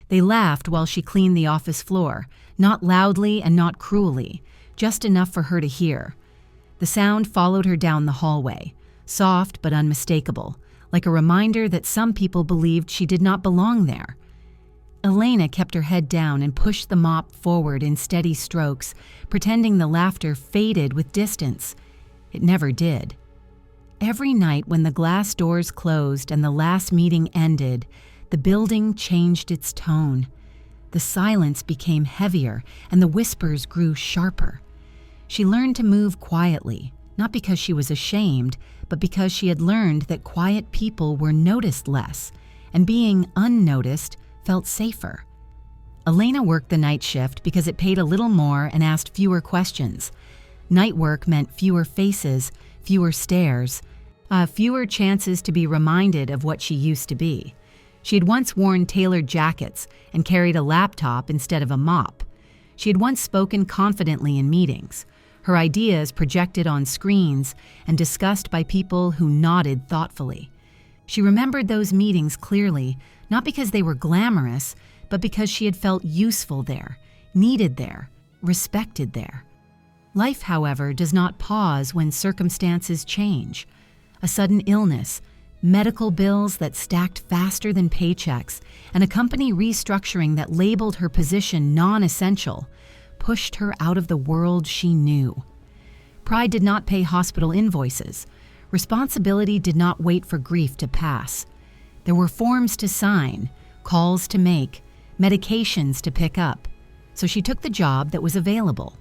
They laughed while she cleaned the office floor, not loudly and not cruelly, just enough for her to hear. The sound followed her down the hallway, soft but unmistakable, like a reminder that some people believed she did not belong there. Elena kept her head down and pushed the mop forward in steady strokes, pretending the laughter faded with distance. It never did. Every night when the glass doors closed and the last meeting ended, the building changed its tone. The silence became heavier and the whispers grew sharper. She learned to move quietly, not because she was ashamed, but because she had learned that quiet people were noticed less, and being unnoticed felt safer. Elena worked the night shift because it paid a little more and asked fewer questions. Night work meant fewer faces, fewer stares, fewer chances to be reminded of what she used to be. She had once worn tailored jackets and carried a laptop instead of a mop. She had once spoken confidently in meetings, her ideas projected on screens and discussed by people who nodded thoughtfully. She remembered those meetings clearly, not because they were glamorous, but because she had felt useful there, needed there, respected there. Life, however, does not pause when circumstances change. A sudden illness, medical bills that stacked faster than paychecks, and a company restructuring that labeled her position non-essential, pushed her out of the world she knew. Pride did not pay hospital invoices. Responsibility did not wait for grief to pass. There were forms to sign, calls to make, medications to pick up. So she took the job that was available.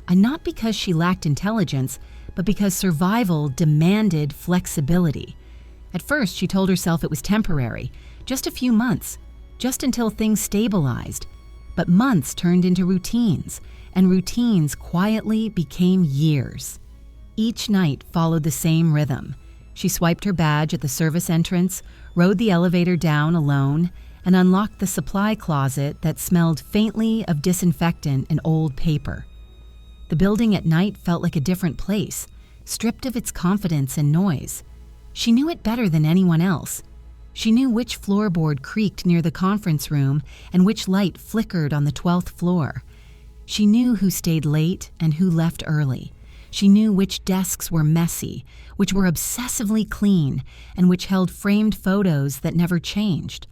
And not because she lacked intelligence, but because survival demanded flexibility. At first, she told herself it was temporary, just a few months, just until things stabilized. But months turned into routines, and routines quietly became years. Each night followed the same rhythm. She swiped her badge at the service entrance, rode the elevator down alone, and unlocked the supply closet that smelled faintly of disinfectant and old paper. The building at night felt like a different place, stripped of its confidence and noise. She knew it better than anyone else. She knew which floorboard creaked near the conference room and which light flickered on the 12th floor. She knew who stayed late and who left early. She knew which desks were messy, which were obsessively clean, and which held framed photos that never changed.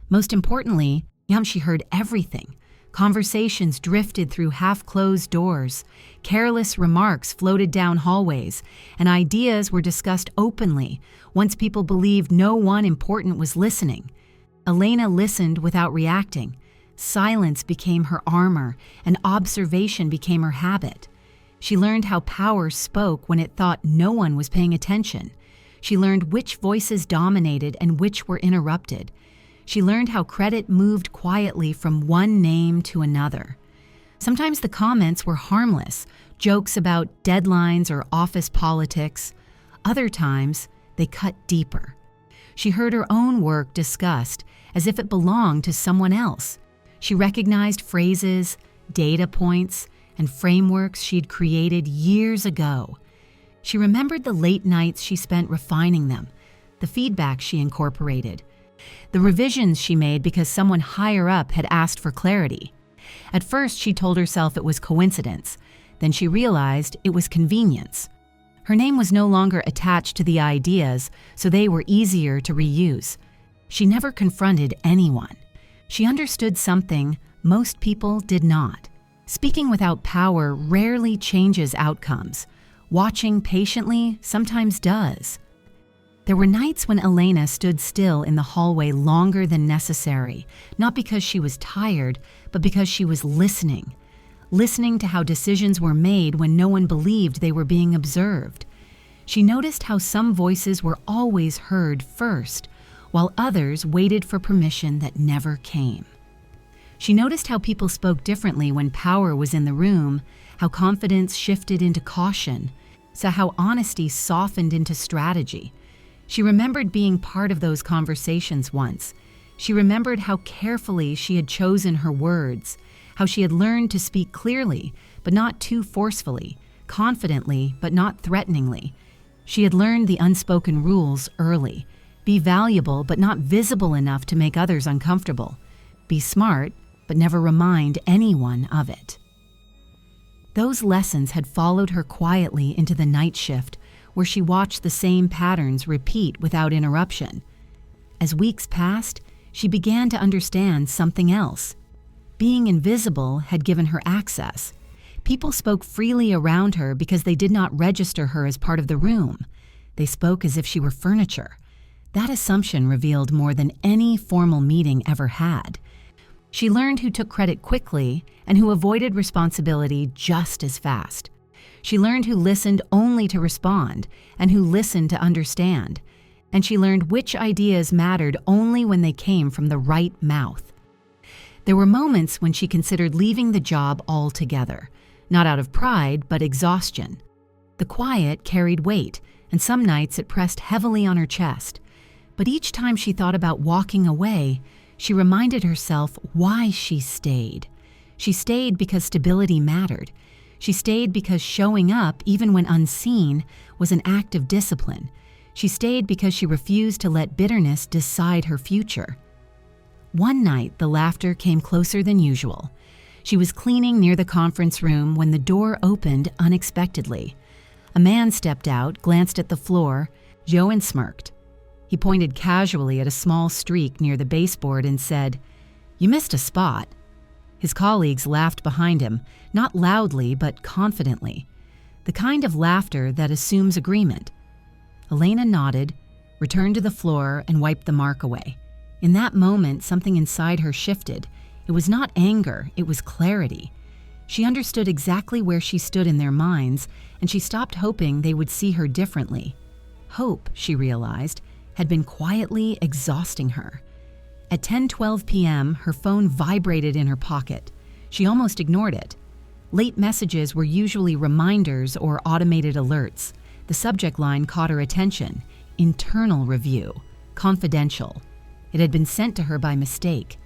Most importantly, she heard everything. Conversations drifted through half-closed doors. Careless remarks floated down hallways, and ideas were discussed openly once people believed no one important was listening. Elena listened without reacting. Silence became her armor, and observation became her habit. She learned how power spoke when it thought no one was paying attention. She learned which voices dominated and which were interrupted. She learned how credit moved quietly from one name to another. Sometimes the comments were harmless, jokes about deadlines or office politics. Other times, they cut deeper. She heard her own work discussed as if it belonged to someone else. She recognized phrases, data points, and frameworks she'd created years ago. She remembered the late nights she spent refining them, the feedback she incorporated, the revisions she made because someone higher up had asked for clarity. At first, she told herself it was coincidence. Then she realized it was convenience. Her name was no longer attached to the ideas, so they were easier to reuse. She never confronted anyone. She understood something most people did not. Speaking without power rarely changes outcomes. Watching patiently sometimes does. There were nights when Elena stood still in the hallway longer than necessary, not because she was tired, but because she was listening. Listening to how decisions were made when no one believed they were being observed. She noticed how some voices were always heard first, while others waited for permission that never came. She noticed how people spoke differently when power was in the room, how confidence shifted into caution, so how honesty softened into strategy. She remembered being part of those conversations once. She remembered how carefully she had chosen her words, how she had learned to speak clearly, but not too forcefully, confidently, but not threateningly. She had learned the unspoken rules early. Be valuable, but not visible enough to make others uncomfortable. be smart, but never remind anyone of it. Those lessons had followed her quietly into the night shift, where she watched the same patterns repeat without interruption. As weeks passed, she began to understand something else. Being invisible had given her access. People spoke freely around her because they did not register her as part of the room. They spoke as if she were furniture. That assumption revealed more than any formal meeting ever had. She learned who took credit quickly and who avoided responsibility just as fast. She learned who listened only to respond and who listened to understand. And she learned which ideas mattered only when they came from the right mouth. There were moments when she considered leaving the job altogether, not out of pride, but exhaustion. The quiet carried weight, and some nights it pressed heavily on her chest. But each time she thought about walking away, she reminded herself why she stayed. She stayed because stability mattered. She stayed because showing up, even when unseen, was an act of discipline. She stayed because she refused to let bitterness decide her future. One night, the laughter came closer than usual. She was cleaning near the conference room when the door opened unexpectedly. A man stepped out, glanced at the floor, Joe smirked. He pointed casually at a small streak near the baseboard and said, "You missed a spot." His colleagues laughed behind him, not loudly but confidently. The kind of laughter that assumes agreement. Elena nodded, returned to the floor, and wiped the mark away. In that moment, something inside her shifted. It was not anger, it was clarity. She understood exactly where she stood in their minds, and she stopped hoping they would see her differently. Hope, she realized, had been quietly exhausting her. At 10:12 p.m., her phone vibrated in her pocket. She almost ignored it. Late messages were usually reminders or automated alerts. The subject line caught her attention: internal review, confidential. It had been sent to her by mistake.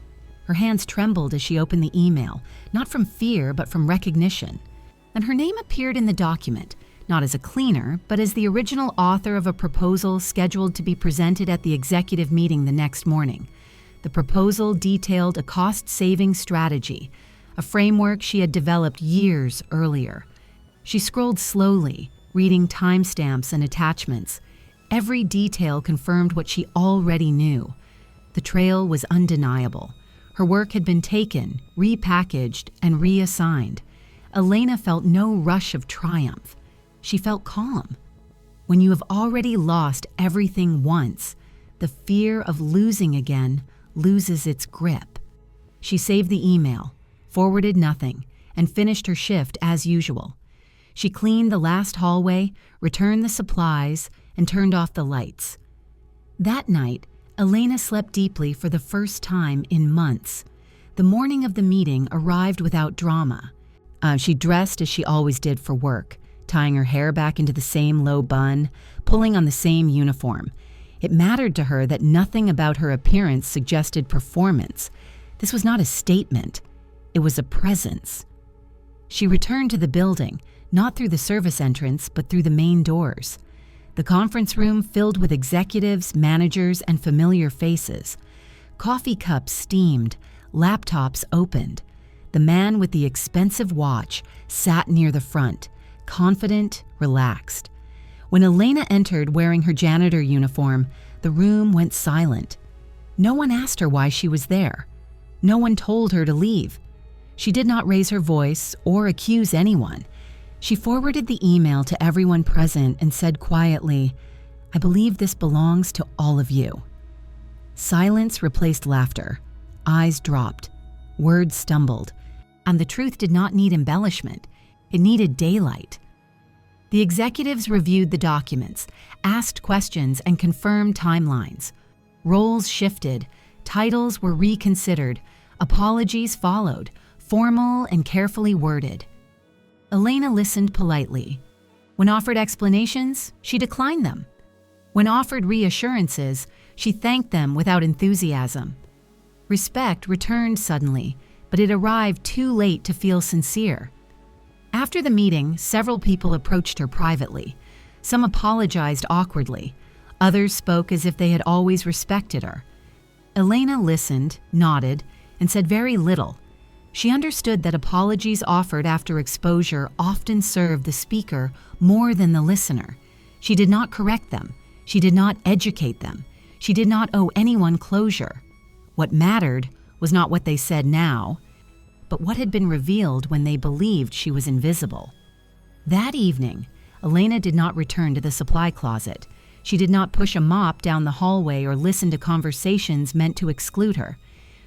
Her hands trembled as she opened the email, not from fear but from recognition. And her name appeared in the document, not as a cleaner, but as the original author of a proposal scheduled to be presented at the executive meeting the next morning. The proposal detailed a cost-saving strategy, a framework she had developed years earlier. She scrolled slowly, reading timestamps and attachments. Every detail confirmed what she already knew. The trail was undeniable. Her work had been taken, repackaged, and reassigned. Elena felt no rush of triumph. She felt calm. When you have already lost everything once, the fear of losing again loses its grip. She saved the email, forwarded nothing, and finished her shift as usual. She cleaned the last hallway, returned the supplies, and turned off the lights. That night, Elena slept deeply for the first time in months. The morning of the meeting arrived without drama. She dressed as she always did for work, tying her hair back into the same low bun, pulling on the same uniform. It mattered to her that nothing about her appearance suggested performance. This was not a statement. It was a presence. She returned to the building, not through the service entrance, but through the main doors. The conference room filled with executives, managers, and familiar faces. Coffee cups steamed, laptops opened. The man with the expensive watch sat near the front, confident, relaxed. When Elena entered wearing her janitor uniform, the room went silent. No one asked her why she was there. No one told her to leave. She did not raise her voice or accuse anyone. She forwarded the email to everyone present and said quietly, "I believe this belongs to all of you." Silence replaced laughter. Eyes dropped. Words stumbled. And the truth did not need embellishment. It needed daylight. The executives reviewed the documents, asked questions, and confirmed timelines. Roles shifted. Titles were reconsidered. Apologies followed, formal and carefully worded. Elena listened politely. When offered explanations, she declined them. When offered reassurances, she thanked them without enthusiasm. Respect returned suddenly, but it arrived too late to feel sincere. After the meeting, several people approached her privately. Some apologized awkwardly. Others spoke as if they had always respected her. Elena listened, nodded, and said very little. She understood that apologies offered after exposure often served the speaker more than the listener. She did not correct them. She did not educate them. She did not owe anyone closure. What mattered was not what they said now, but what had been revealed when they believed she was invisible. That evening, Elena did not return to the supply closet. She did not push a mop down the hallway or listen to conversations meant to exclude her.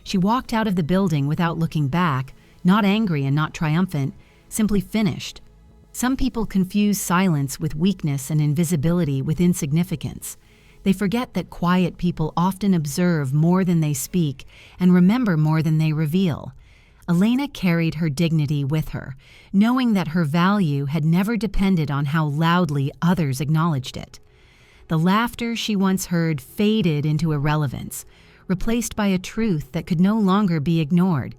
She walked out of the building without looking back, not angry and not triumphant, simply finished. Some people confuse silence with weakness and invisibility with insignificance. They forget that quiet people often observe more than they speak and remember more than they reveal. Elena carried her dignity with her, knowing that her value had never depended on how loudly others acknowledged it. The laughter she once heard faded into irrelevance, replaced by a truth that could no longer be ignored.